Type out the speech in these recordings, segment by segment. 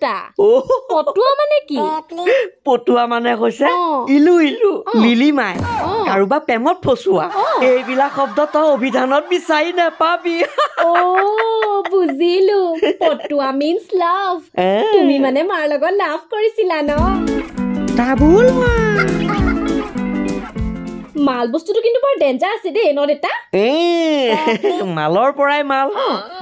দুটা পটুৱা মানে কি পটুৱা মানে হৈছে ইলু ইলু লিলিমাই কাৰোবাক প্ৰেমত ফচুৱা এইবিলাক শব্দ তই অভিধানত বিচাৰি নাপাবি বুজিলো পটুৱা মিন্স লাভ তুমি মানে মাৰ লগত লাভ কৰিছিলা ন ডাবুল মাল বস্তুটো কিন্তু বৰ ডেঞ্জাৰ আছে দেই ন দেতা মালৰ পৰাই মাল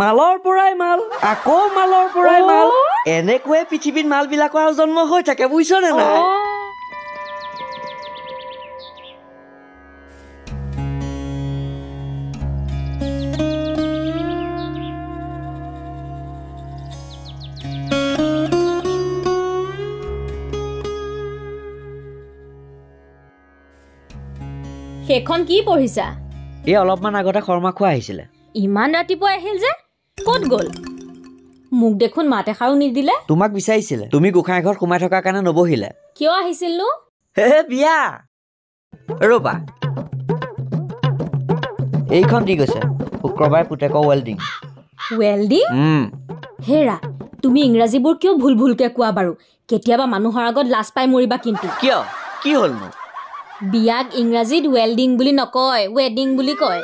মালৰ পৰাই মাল আকৌ মালৰ পৰাই মাল এনেকৈয়ে পৃথিৱীত মালবিলাকৰ আৰু জন্ম হৈ থাকে বুজিছনে নাই সেইখন কি পঢ়িছা এই অলপমান আগতে শৰ্মা খোৱা আহিছিলে ইমান ৰাতিপুৱা আহিল যে ক'ত গ'ল মোক দেখোন মাত এষাৰো নিদিলে তোমাক বিচাৰিছিলে তুমি গোসাঁই ঘৰত সোমাই থকাৰ কাৰণে নবহিলে কিয় আহিছিল নো বিয়া ৰবা এইখন দি গৈছে শুক্ৰবাৰে পুতেকৰ ৱেল্ডিং হেৰা তুমি ইংৰাজীবোৰ কিয় ভুল ভুলকে কোৱা বাৰু কেতিয়াবা মানুহৰ আগত লাজ পাই মৰিবা কিন্তু কিয় কি হ'লনো বিয়াক ইংৰাজীত ৱেল্ডিং বুলি নকয় ৱেডিং বুলি কয়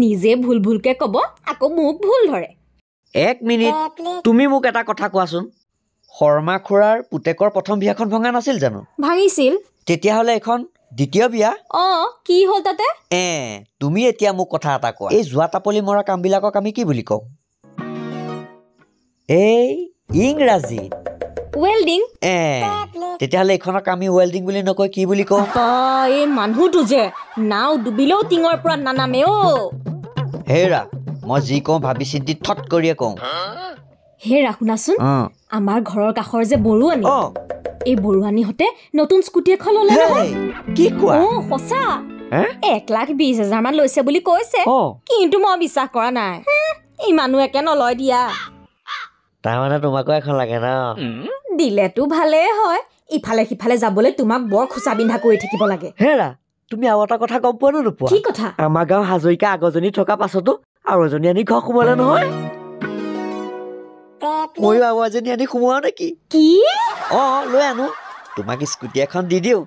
নিজে ভুল ভুলকে ক'ব আকৌ মোক ভুল ধৰে এক মিনিট তুমি মোক এটা কথা কোৱাচোন শৰ্মা খুৰাৰ পুতেকৰ প্ৰথম বিয়াখন ভঙা নাছিল জানো ভাঙিছিল তেতিয়াহ'লে এখন দ্বিতীয় বিয়া কি হ'ল তাতে তুমি এতিয়া মোক কথা এটা কোৱা এই যোৱা তাপলি মৰা কামবিলাকক আমি কি বুলি কওঁ এই ইংৰাজীত ৱেল্ডিং তেতিয়াহ'লে এইখনক আমি ৱেল্ডিং বুলি নকয় কি বুলি কওঁ এই মানুহটো যে নাও ডুবিলেও টিঙৰ পৰা নানামে হেৰা মই যি কওঁ ভাবি চিন্তি থট কৰিয়ে কওঁ হেৰা শুনাচোন আমাৰ ঘৰৰ কাষৰ যে বৰুৱানী এই বৰুৱানীহঁতে নতুন স্কুটি এখন ল'লে কি কোৱা সঁচা 1,20,000 মান লৈছে বুলি কৈছে কিন্তু মই বিশ্বাস কৰা নাই ইমানো একে নলয় দিয়া তাৰমানে তোমাকো এখন লাগে ন দিলেতো ভালেই হয় ইফালে সিফালে যাবলৈ তোমাক বৰ খোচা বিন্ধা কৰি থাকিব লাগে হেৰা তুমি আৰু এটা কথা গম পোৱা নে নোপোৱা কি কথা আমাৰ গাঁও হাজৰিকা আগজনী থকা পাছতো আৰু এজনী আনি ঘৰ সোমালে নহয় ময়ো আৰু এজনী আনি সোমোৱাও নেকি কি লৈ আনো তোমাক স্কুটি এখন দি দিওঁ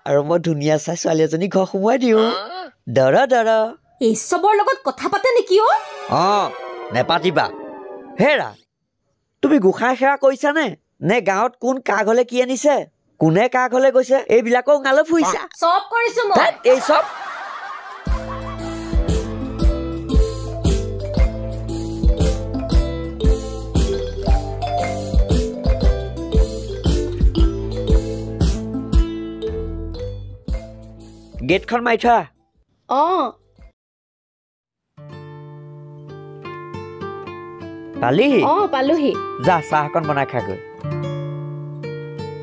আৰু মই ধুনীয়া চাই ছোৱালী এজনী ঘৰ সোমোৱাই দিওঁ দৰ এই চবৰ লগত কথা পাতে নেকি নেপাতিবা হেৰা তুমি গোসাঁই সেৱা কৰিছানে নে গাঁৱত কোন কাৰ ঘৰলে কি আনিছে কোনে কাৰ ঘৰলে গৈছে এইবিলাকক গালৈ ফুৰিছা চব কৰিছো মই এই চব গেটখন মাৰি থোৱা পালোহি যা চাহ অকণ বনাই খাগৈ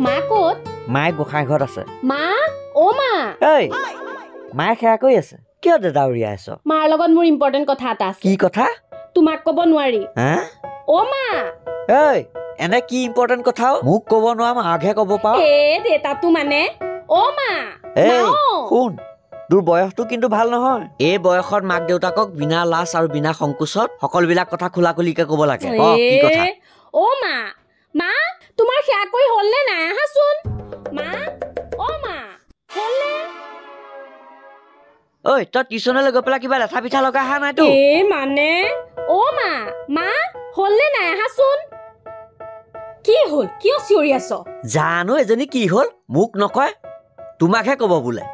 মা ক'ত মায়ে গোসাঁই ঘৰত আছে মা মায়ে সেৱা কৰি আছে কিয় দাদা উৰিয়াই আছ মাৰ লগত মোৰ ইম্পৰ্টেণ্ট কথা এটা আছে কি কথা তোমাক ক'ব নোৱাৰি মা এনে কি ইম্পৰ্টেণ্ট কথা মোক ক'ব নোৱাৰা মাকহে ক'ব পাৰ দেউতাটো মানে মা শুন তোৰ বয়সটো কিন্তু ভাল নহয় এই বয়সত মাক দেউতাকক বিনা লাজ আৰু বিনা সংকোচত সকলোবিলাক কথা খোলা খুলিকে ক'ব লাগে কি কথা মা তোমাৰ সেয়া কৰি হ'লনে নাই আহাচোন মা মা হ'লনে তই টিউচনলৈ গৈ পেলাই কিবা লেঠা পিঠা লগাই অহা নাইতো মানে মা হ'লনে নাই আহাচোন কি হ'ল কিয় চিঞৰি আছ জানো এজনী কি হ'ল মোক নকয় তোমাকহে ক'ব বোলে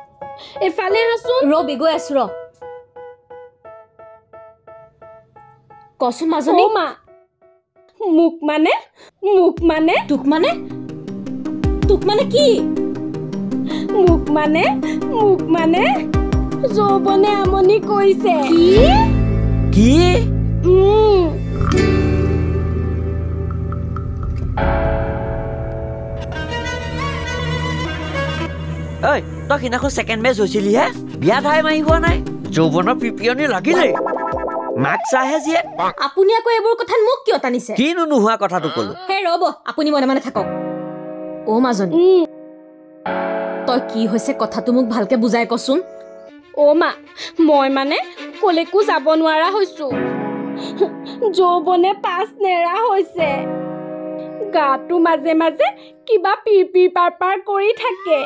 এফালে আহাচোন ৰবি গৈ আছো কচোন মাজনী মোক মানে তোক মানে কি মোক মানে যৌৱনে আমনি কৰিছে কি তই সিদিনাখন ছেকেণ্ড মেচ হৈছিলিহে বিয়া ধাই মাৰি হোৱা নাই যৌৱনৰ পিপিয়নি লাগিলে মাক চাহে জীয়ে আপুনি আকৌ এইবোৰ কথা মোক কিয় টানিছে কিনো নোহোৱা কথাটো ক'লো ৰ'ব আপুনি মনে মনে থাকক মাজনী তই কি হৈছে কথাটো মোক ভালকে বুজাই কচোন মা মই মানে কলেকো যাব নোৱাৰা হৈছো যৌৱনে পাছ নেৰা হৈছে গাটো মাজে মাজে কিবা পিৰ পাৰ কৰি থাকে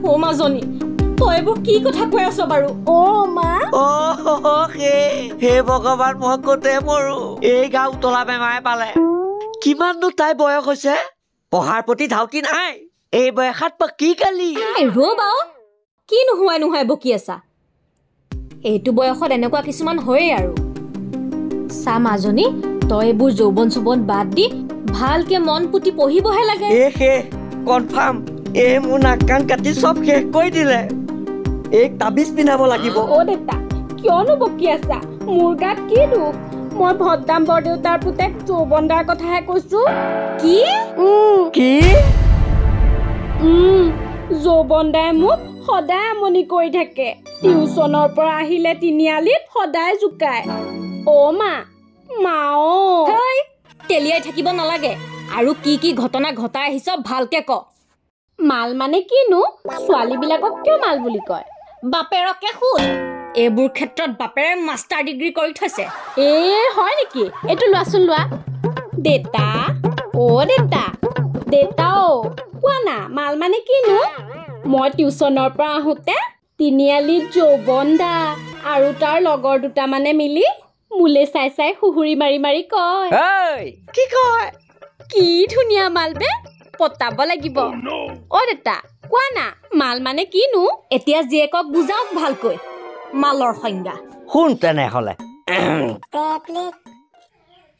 ও মাজনী তই এইবোৰ কি কথা কৈ আছ বাৰু ও মা হে ভগৱান মই কতে মৰো এই গা উতলা বেমাৰে পালে কিমাননো তাই বয়স হৈছে পঢ়াৰ প্ৰতি ধাউতি নাই এই বয়সত কি কালি ৰবা কি নোহোৱাই বকি আছা এইটো বয়সত এনেকুৱা কিছুমান হয়ে আৰু চা মাজনী তই এইবোৰ যৌবন চৌবন বাদ দি ভালকে মন পুতি পঢ়িবহে লাগে কনফাৰ্ম মোৰ নাক কাণ কাটি চব শেষ কৰি দিলে এক তাবিজ পিন্ধাব লাগিব দেতা কিয়নো বকি আছা মোৰ গাত কি দুখ মই ভদ্দাম বৰদেউতাৰ পুতেক যৌবনদাৰ কথাহে কৈছো কি যৌবনদাই মোক সদায় আমনি কৰি থাকে টিউচনৰ পৰা আহিলে তিনিআলিত সদায় জোকায় মা তেলিয়াই থাকিব নালাগে আৰু কি ঘটনা ঘটাই আহিছ ভালকে ক মাল মানে কিনো ছোৱালীবিলাকক কিয় মাল বুলি কয় বাপেৰকে শুন এইবোৰ ক্ষেত্ৰত বাপেৰে মাষ্টাৰ ডিগ্ৰী কৰি থৈছে হয় নেকি এইটো লোৱাচোন লোৱা দেতা কোৱা না মাল মানে কিনো মই টিউচনৰ পৰা আহোঁতে তিনিআলিত যৌবনদা আৰু তাৰ লগৰ দুটা মানে মিলি মোলে চাই হুহুৰি মাৰি কয় কি কয় কি ধুনীয়া মাল বে পতাব লাগিব দেতা কোৱা না মাল মানে কিনো এতিয়া জীয়েকক বুজাওক ভালকৈ মালৰ সংজ্ঞা শুন তেনেহলে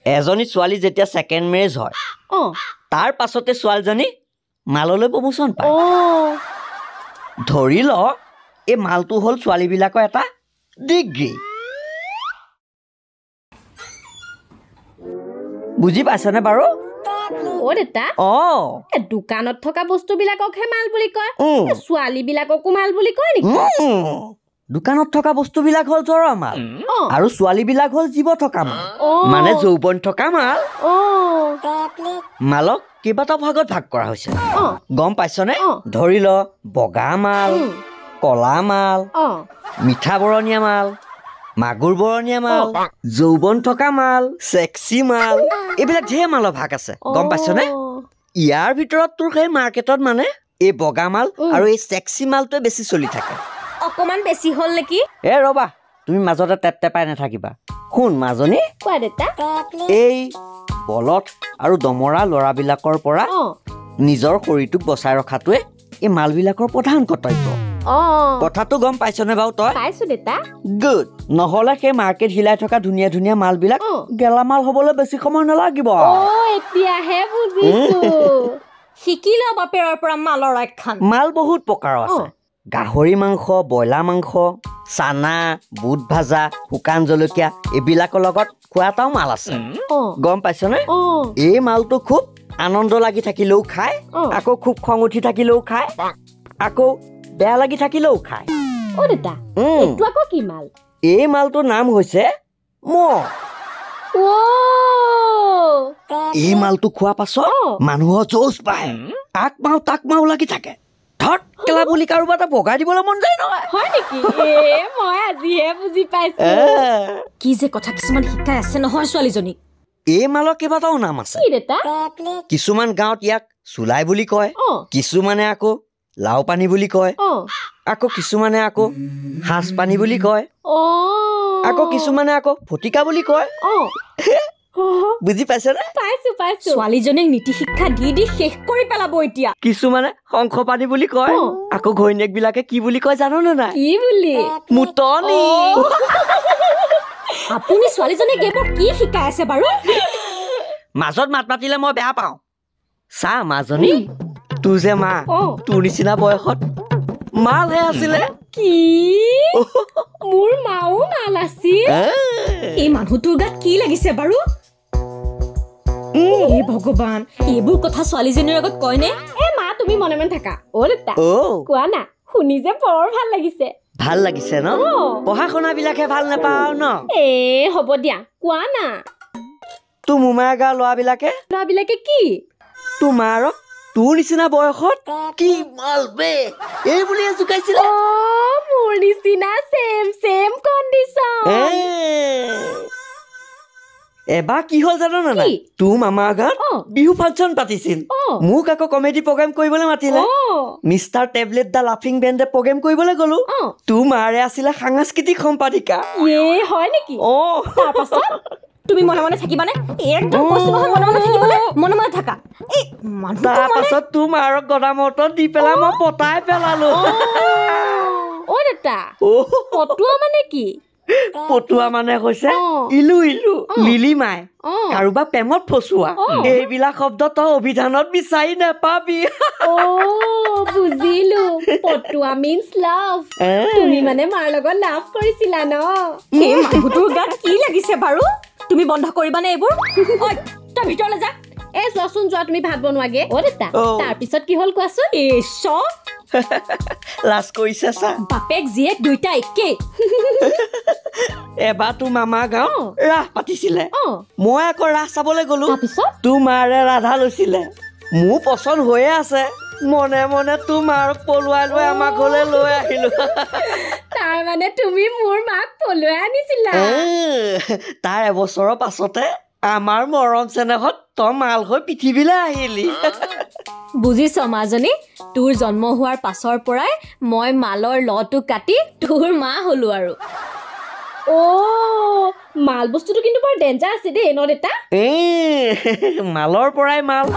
এজনী ছোৱালী যেতিয়া ছেকেণ্ড মেৰেজ হয় তাৰ পাছতে ছোৱালীজনী মাললৈ প্ৰমোচন পায় ধৰি ল এই মালটো হ'ল ছোৱালীবিলাকৰ এটা ডিগ্ৰী বুজি পাইছনে বাৰু দেতা দোকানত থকা বস্তুবিলাককহে মাল বুলি কয় ছোৱালীবিলাককো মাল বুলি কয় নেকি দোকানত থকা বস্তুবিলাক হ'ল জৰা মাল আৰু ছোৱালীবিলাক হ'ল জীৱ থকা মাল মানে যৌবন থকা মাল মালক কেইবাটাও ভাগত ভাগ কৰা হৈছে গম পাইছনে ধৰি ল বগা মাল কলা মাল মিঠা বৰণীয়া মাল মাগুৰ বৰণীয়া মাল যৌবন থকা মাল সেক্সি মাল এইবিলাক ঢেৰ মালৰ ভাগ আছে গম পাইছনে ইয়াৰ ভিতৰত তোৰ সেই মাৰ্কেটত মানে এই বগা মাল আৰু এই সেক্সি মালটোৱে বেছি চলি থাকে অকমান বেছি হ'ল নেকি ৰবা তুমি মাজতে টেপটেপাই নাথাকিবা শুন মাজনী এই বলত আৰু দমৰা ল'ৰাবিলাকৰ পৰা নিজৰ শৰীৰটোক বচাই ৰখাটোৱে এই মালবিলাকৰ প্ৰধান কৰ্তব্য কথাটো গম পাইছনে বাৰু তই পাইছো দেতা গুড নহলে সেই মাৰ্কেট হিলাই থকা ধুনীয়া ধুনীয়া মালবিলাক গেলামাল হবলৈ বেছি সময় নালাগিব এতিয়াহে বুজিছো শিকিলা বাপেৰৰ পৰা মালৰ আখ্যান মাল বহুত প্ৰকাৰৰ আছে গাহৰি মাংস ব্ৰইলাৰ মাংস চানা বুট ভাজা শুকান জলকীয়া এইবিলাকৰ লগত খোৱা এটাও মাল আছে গম পাইছনে এই মালটো খুব আনন্দ লাগি থাকিলেও খায় আকৌ খুব খং উঠি থাকিলেও খায় আকৌ বেয়া লাগি থাকিলেও খায় কি মাল এই মালটোৰ নাম হৈছে মহ এই মালটো খোৱা পাছত মানুহৰ জোচ পায় তাক মাও লাগি থাকে ধত কেলা বুলি কাৰোবাৰ এটা বগাই দিবলৈ মন যায় নহয় হয় নেকি মই আজিহে বুজি পাইছো কি যে কথা কিছুমান শিকাই আছে নহয় ছোৱালীজনীক এই মালৰ কেইবাটাও নাম আছে কিছুমান গাঁৱত ইয়াক চুলাই বুলি কয় কিছুমানে আকৌ লাও পানী বুলি কয় আকৌ কিছুমানে আকৌ সাজ পানী বুলি কয় আকৌ কিছুমানে আকৌ ফটিকা বুলি কয় বুজি পাইছনে ছোৱালীজনীক নীতি শিক্ষা দি শেষ কৰি পেলাব এতিয়া কিছুমানে শংখ পানী বুলি কয় আকৌ ঘৈণীয়েক বিলাকে কি বুলি কয় জাননে নাই কি বুলি মুতনি আপুনি ছোৱালীজনীক এইবোৰ কি শিকাই আছে বাৰু মাজত মাত মাতিলে মই বেয়া পাওঁ চা মাজনী তোৰ যে মা তোৰ নিচিনা বয়সত মালহে আছিলে কি মোৰ মাও মাল আছিল এই মানুহটোৰ গাত কি লাগিছে বাৰু ভগৱান এইবোৰ কথা ছোৱালীজনীৰ আগত কয়নে মা তুমি মনে মনে থাকা দেতা কোৱা না শুনি যে বৰ ভাল লাগিছে ভাল লাগিছে ন পঢ়া শুনা বিলাকে ভাল নাপাও ন হ'ব দিয়া কোৱা না তোৰ মোমাই গা ল'ৰাবিলাকে কি তোমাৰ তোৰ নিচিনা বয়সত কি মাল বে এই বুলি জুকাইছিলে মোৰ নিচিনা সেম কণ্ডিশ্যন এবাৰ কি হ'ল জানো না কি? তোৰ মামাৰ গাঁৱত বিহু ফাংচন পাতিছিল মোক আকৌ কমেডি প্ৰগ্ৰেম কৰিবলৈ মাতিলে মিষ্টাৰ টেবলেট দা লাফিং বেণ্ডে প্ৰগ্ৰেম কৰিবলৈ গ'লো তোৰ মাৰে আছিলে সাংস্কৃতিক সম্পাদিকা হয় নেকি তাৰপাছত তুমি মনে মনে থাকিবানে একদম কৈছো নহয় মনে মনে থাকিবানে মনে মনে থাকা এই তাৰপাছত তোৰ মাৰক গদামৰ্তন দি পেলাই মই পতাই পেলালো দেতা পতুৱা মানে কি পতুৱা মানে হৈছে ইলু ইলু লিলিমাই কাৰোবাক প্ৰেমত ফচুৱা এইবিলাক শব্দ তই অভিধানত বিচাৰি নাপাবি বুজিলো পতুৱা মিন্স লাভ তুমি মানে মাৰ লগত লাভ কৰিছিলা ন এই মানুহটোৰ গাত কি লাগিছে বাৰু তুমি বন্ধ কৰিবানে এইবোৰ তই ভিতৰলৈ যা এই চোৱাচোন যোৱা তুমি ভাত বনোৱাগে দেতা তাৰপিছত কি হ'ল কোৱাচোন লাজ কৰিছে চা বাপেক জীয়েক দুইটা একেই এবাৰ তোৰ মামাৰ গাঁও ৰাস পাতিছিলে মই আকৌ ৰাস চাবলৈ গলো তোৰ মাৰে ৰাধা লৈছিলে মোৰ পচন্দ হৈয়ে আছে মনে মনে তোৰ মাৰক পলুৱাই লৈ আমাৰ ঘৰলৈ লৈ আহিলো তাৰ মানে তুমি মোৰ মাক পলুৱাই আনিছিলা তাৰ এবছৰৰ পাছতে আমাৰ মৰম চেনেহত তই মাল হৈ পৃথিৱীলৈ আহিলি বুজিছ মাজনী তোৰ জন্ম হোৱাৰ পাছৰ পৰাই মই মালৰ লটো কাটি তোৰ মা হলো আৰু মাল বস্তুটো কিন্তু বৰ ডেঞ্জাৰ আছে দেই ন দেতা মালৰ পৰাই মাল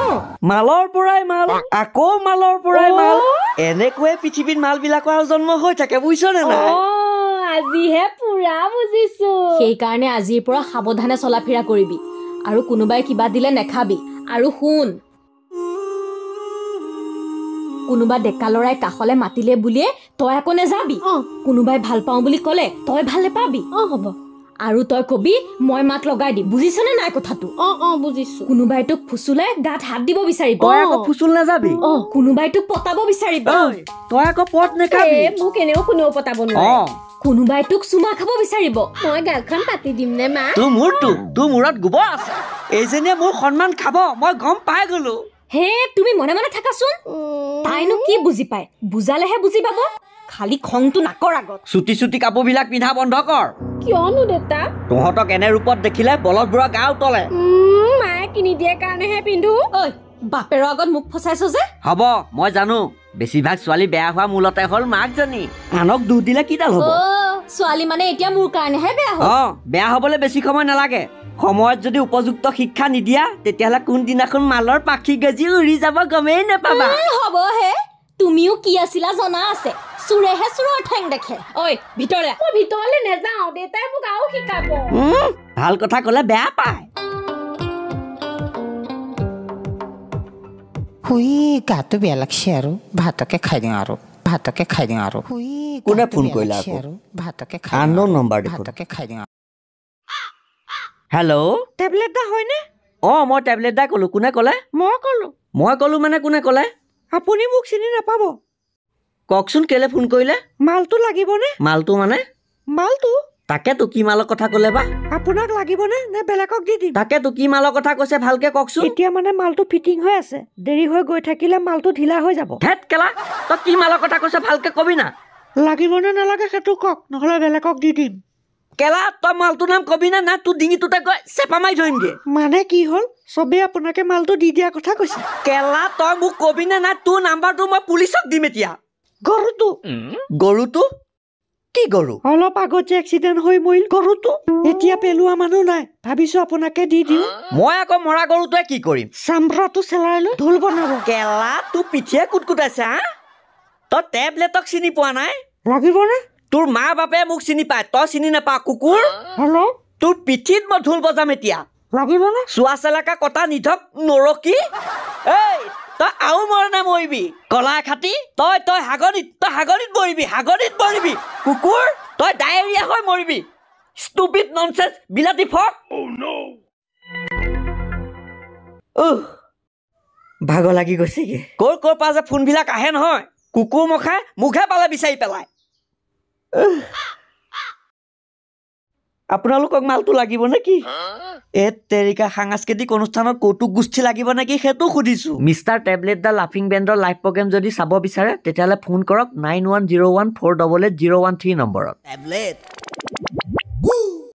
মালৰ পৰাই মাল আকৌ মালৰ পৰাই মাল এনেকৈয়ে পৃথিৱীত মাল বিলাকৰ জন্ম হৈ থাকে বুজিছনে নাই আজিহে পুৰা বুজিছো সেইকাৰণে আজিৰ পৰা সাৱধানে চলা ফিৰা কৰিবি আৰু কোনোবাই কিবা দিলে নেখাবি আৰু শুন কোনোবা ডেকা লৰাই কাষলে মাতিলে বুলিয়ে তই আকৌ নেযাবি কোনোবাই ভাল পাওঁ বুলি ক'লে তই ভাল নেপাবি হ'ব আৰু তই কবি মই মাক লগাই দিম বুজিছনে নাই কথাটো বুজিছো কোনোবাই তোক ফুচুলে গাত হাত দিব বিচাৰিব তই আকৌ ফুচুল নাযাবি কোনোবাই তোক পতাব বিচাৰিব তই আকৌ পট নেখাবি মোক এনেও কোনেও পতাব নোৱাৰে কোনোবাই তোক চুমা খাব বিচাৰিব মই গালখন পাতি দিম নে মা তোৰ মূৰত গোবৰ আছে এইজনীয়ে মোৰ সন্মান খাব মই গম পাই গলো হে তুমি মনে মনে থাকাচোন তাইনো কি বুজি পায় বুজালেহে বুজি পাব খালি খংটো নাকৰ আগত চুটি চুটি কাপোৰবিলাক পিন্ধা বন্ধ কৰ কিয়নো দেতা তহঁতক এনে ৰূপত দেখিলে বলদবোৰৰ গা উতলে মায়ে কিনি দিয়ে কাৰণেহে পিন্ধো ঐ বাপেৰৰ আগত মুখ ফচাইছ যে হ'ব মই জানো বেছিভাগ ছোৱালী বেয়া হোৱা মূলতে হ'ল মাকজনী আনক দুখ দিলে কিডাল হ'ব ছোৱালী মানে এতিয়া মোৰ কাৰণেহে বেয়া হ'ল বেয়া হ'বলৈ বেছি সময় নালাগে সময়ত যদি উপযুক্ত শিক্ষা নিদিয়া তেতিয়াহ'লে কোনদিনাখন মালৰ পাখি গজি উৰি যাব গমেই নাপাবা হ'ব হে তুমিও কি আছিলা জনা আছে চুৰেহে চুৰৰ ঠেং দেখে ঐ ভিতৰলে মই ভিতৰলে নেযাওঁ দেউতাই মোক আৰু শিকাব ভাল কথা ক'লে বেয়া পায় হুই গাটো বেয়া লাগছে আৰু ভাতকে খাই দিওঁ আৰু কোনে ফোন কৰিলে ভাতকে আননোন নম্বৰ খাই দিওঁ হেল্ল' টেবলেট দা হয়নে মই টেবলেট দা ক'লো কোনে ক'লে মই ক'লো মানে কোনে ক'লে আপুনি মোক চিনি নাপাব কওকচোন কেলে ফোন কৰিলে মালটো লাগিবনে মালটো মানে মালটো তাকেতো কি মালৰ কথা ক'লে বা আপোনাক লাগিবনে নে বেলেগক দি দিম তাকেতো কি মালৰ কথা কৈছে ভালকে কওকচোন এতিয়া মানে মালটো ফিটিং হৈ আছে দেৰি হৈ গৈ থাকিলে মালটো ঢিলা হৈ যাব হেট কেলা তই কি মালৰ কথা কৈছে ভালকে কবি না লাগিবনে নালাগে সেইটো কওক নহ'লে বেলেগক দি দিম কেলা তই মালটোৰ নাম কবি না তোৰ ডিঙিটোতে গৈ চেপা মাৰি ধৰিমগে মানে কি হ'ল চবেই আপোনাকে মালটো দি দিয়া কথা কৈছে কেলা তই মোক কবি না তোৰ নাম্বাৰটো মই পুলিচক দিম এতিয়া গৰুটো কি গৰু অলপ আগত যে এক্সিডেণ্ট হৈ মৰিল গৰুটো এতিয়া পেলোৱা মানুহ নাই ভাবিছো আপোনাকে দি দিওঁ মই আকৌ মৰা গৰুটোৱে কি কৰিম চামৰাটো চেলাই লৈ ঢোল বনাব কেলা তোৰ পিঠিয়ে কুটকুটাইছে তই টেবলেটক চিনি পোৱা নাই লাগিবনে তোৰ মা বাপে মোক চিনি পায় তই চিনি নাপাৱ কুকুৰ হেল্ল' তোৰ পিঠিত মই ঢোল বজাম এতিয়া লাগিবনে চোৱা চেলাকা কটা নিধক নৰকি এই তই আৰু মৰণে মৰিবি কলা খাটি তই হাগনিত মৰিবি কুকুৰ তই ডায়েৰিয়া হৈ মৰিবি ষ্টুপিড ননচেন্স বিলাতী ফক ভাগৰ লাগি গৈছেগে ক'ৰ পৰা যে ফোনবিলাক আহে নহয় কুকুৰ মখাই মুখে পালে বিচাৰি পেলাই আপোনালোকক মালটো লাগিব নেকি তেৰিকা সাংস্কৃতিক অনুষ্ঠানত কৌতুক গোষ্ঠী লাগিব নেকি সেইটো সুধিছো মিষ্টাৰ টেবলেট দা লাফিং বেণ্ডৰ লাইভ প্ৰগ্ৰেম যদি চাব বিচাৰে তেতিয়াহ'লে ফোন কৰক 9101488013 নম্বৰত